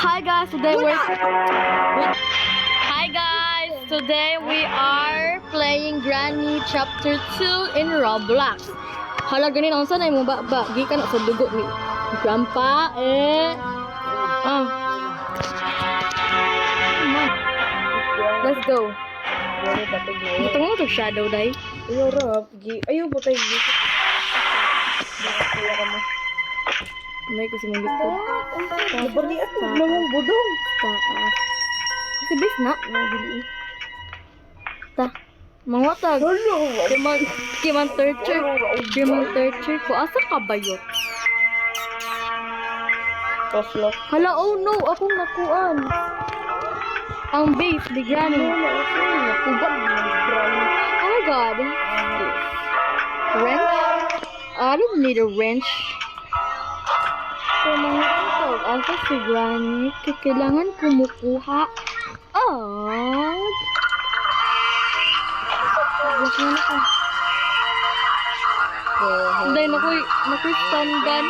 Hi guys, today we are playing Granny Chapter 2 in Roblox. Hala ganin ang sanay mo ba gikan sa dugo ni Grandpa Come on. Let's go. Butang mo to shadow dai. Ayaw rap, ayaw ba tayo dito? May ko si mga dito. Nabali ako namang budong. Kasi bis na. Ta. Mga tag. Hello. Kiman torture ko. Asa ka ba yun? Toslo. Hala, oh no. Akong nakuan. Ang base, di Granny. Nakuban ng Granny. Oh my god. Wrench? I don't need a wrench. So, mga tawag, asa si Granny, kailangan kumukuha. Wag na ako. Hindi, nakoy stun gun.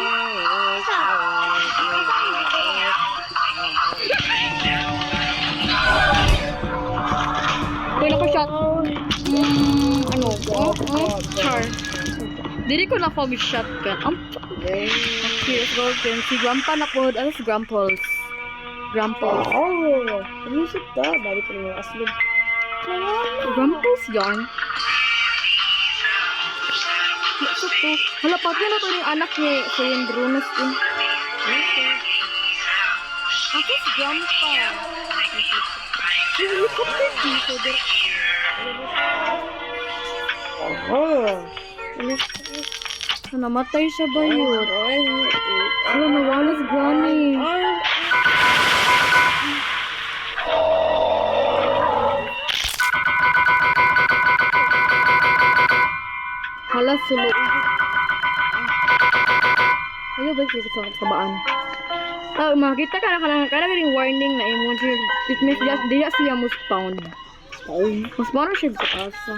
Uy, nako-shot. Char. Dili ko na fog shotgun. Serious broken. Si Grandpa na po. Ano si Grandpa's? Music ta. Balik ko yung aslog. Grandpa's yarn. Ito to. Hala, pati na to yung anak ni Cilindronas din. Ako si Grandpa. Yung helicopter dito. Namatay siya ba yun? Hala, nawala si Granny. Hala, sulo. Ayaw ba ito sa kabaan? Makita ka na yung warning na emoji. It means just diya siya mo spawn. Mas parang siya sa asa.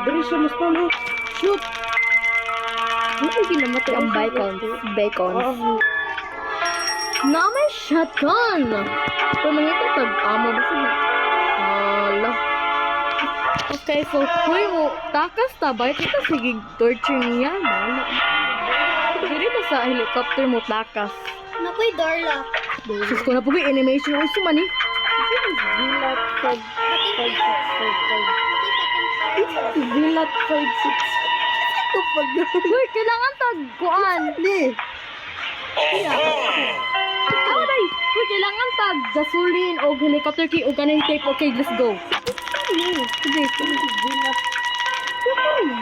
Dali siya mas paano. Shoot! Hindi ginamatay ang bacon. Na may shotgun! Pero mangita tag-amo ba sila? Hala. Okay, so huy mo, takas tabay. Kita sige torture niya. Dili na sa helicopter mo takas. Nakoy door lock. Sus ko na po yung animation. Uy, suman eh. Vilat 5-6. Uy, kailangan tagkuan. Hindi. Awa day. Uy, kailangan tag gasoline o helicopter key o kaning tape. Okay, let's go.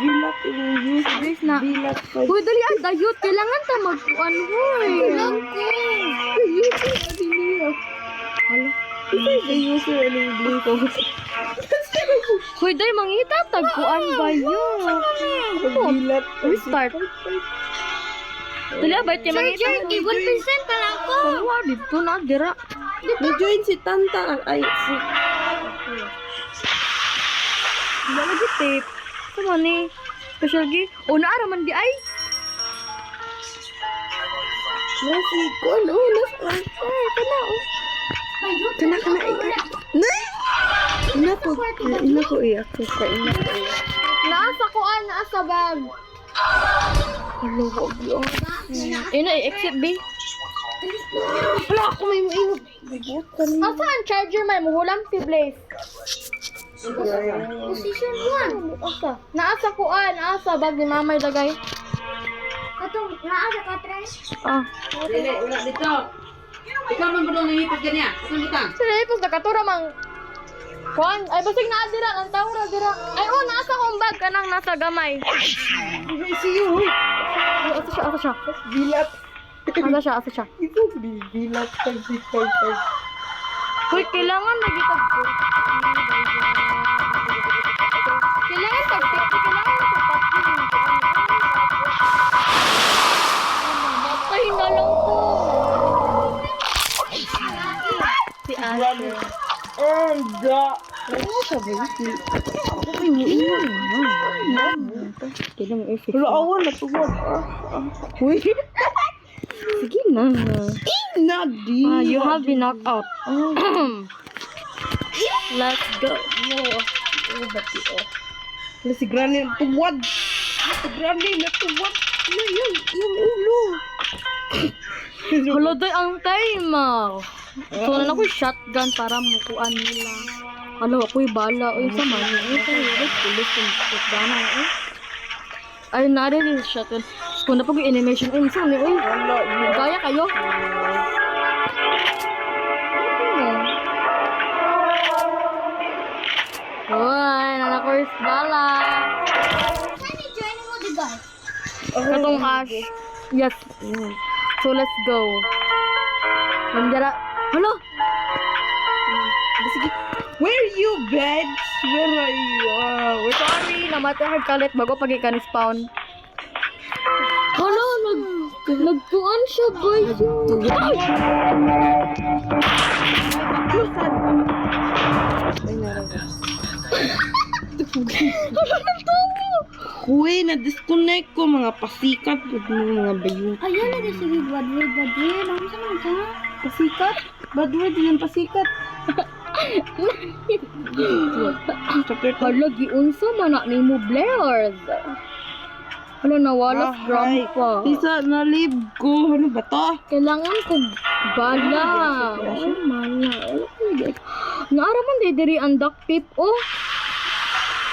Vilat yung use. Na. Vilat 5. Uy, dali ang dayot. Kailangan ta magkuan. Uy. Hala. Ito yung user ng blue. Uy, day, mangita tagkuan ba yun? Vilat. Restart. Dali, abay, kaya mangita. Charger, 1% pa lang ko. Dalawa, dito na, dira. Na-join si Tanta. Ay, si... Wala lagi tape. Sama ni. Special gi. O, naaraman di ay. Nasi ko, no? Nasi ko. Kana. Ina ko iya. Naasa ko naasa bag. Hello, yun. Ina, exit B. Wala ako may mainog. Asa ang charger may muhulang si Blaze? Position 1. Asa? Naasa ko naasa bag ni Mamay Dagay. Katong naasa ka, Tres? Dili, wala dito. Ikaw man gulong nahipot ganyan. Ito bitang. Sila ipos nakaturo mang kuan. Ay, basig na dira. Ang tawra dira. Ay, naasa kong bag. Kanang nasa gamay. See you. Asa siya. Bilat. Asa siya. Ito, bilat. 5-6. Uy, kailangan nagitag ko. Kailangan matay na lang ko. Si Asher. Ano siya ba? Kailangan effect. Wala awan na tuwag. Uy. Sige na. Nadi. You have been knocked out. Let's go. Oh, bati oh. Wala si Granny tuwad. Si Granny natuwad. Ano yung ulo. Hala, day ang time. So, na ako shotgun para mukuan nila. Hala, ako'y bala. Uy, sa man. Pero yung pulis yung shotgun. Ay, narin yung shotgun. Kung na po yung animation. Uy, saan uy? Gaya kayo? Uy, nanakors bala. Saan i-joining mo, di guys? Katong Ash. Yes. So, let's go. Nandara. Hala! Sige. Where you, bitch? Where are you? We're Sorry, namatay hard kalit bago pag ikan spawn. Hala, nagkuan siya, guys. Ay, Kuy, na-disconnect ko mga pasikat at mga bayot. Ayun na din sige, badwid. Ano sa mga ka? Pasikat? Badward din ang pasikat. Hala, giunsa man na ni mo, Blair. Hala, nawalas grandpa. Isa, na-leave ko. Ano ba to? Kailangan ko bala. Ay, mala. Naaraman din diri ang duct tape, oh.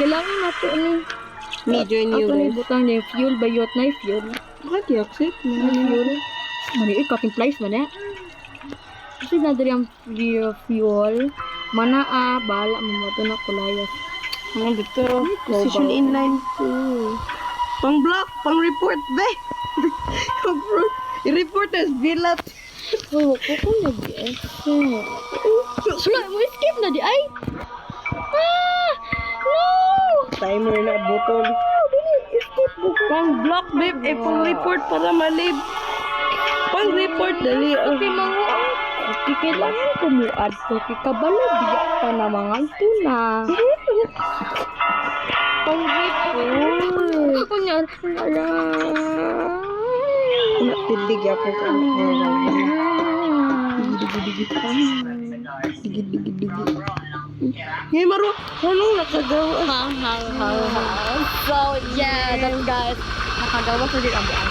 Kailangan nato ni. Medyo new Ako ni guys. butang ni fuel bayot na fuel. Bakit i-accept? Fuel. Mani cutting plies man eh. Kasi na diri ang fuel. Mana bala mo mo to na kulayas. Ano dito? Position inline ko. Pang block, pang report, be. I-report as bilat. Oh, ko nag-ese. Sula, mo escape na di ay. No! Timer na butol. Escape mo. Pang block, babe. Eh, pang report para malib. Pang report, dali. Okay, mga kailangan ko mo add to kabalo biya pa na mga tuna. Pang report. Kunyar. Tilig ako ka. Digid. Ngayon, Maro. Anong nakagawa? So, yeah, that's guys. Nakagawa sa din ang buwan.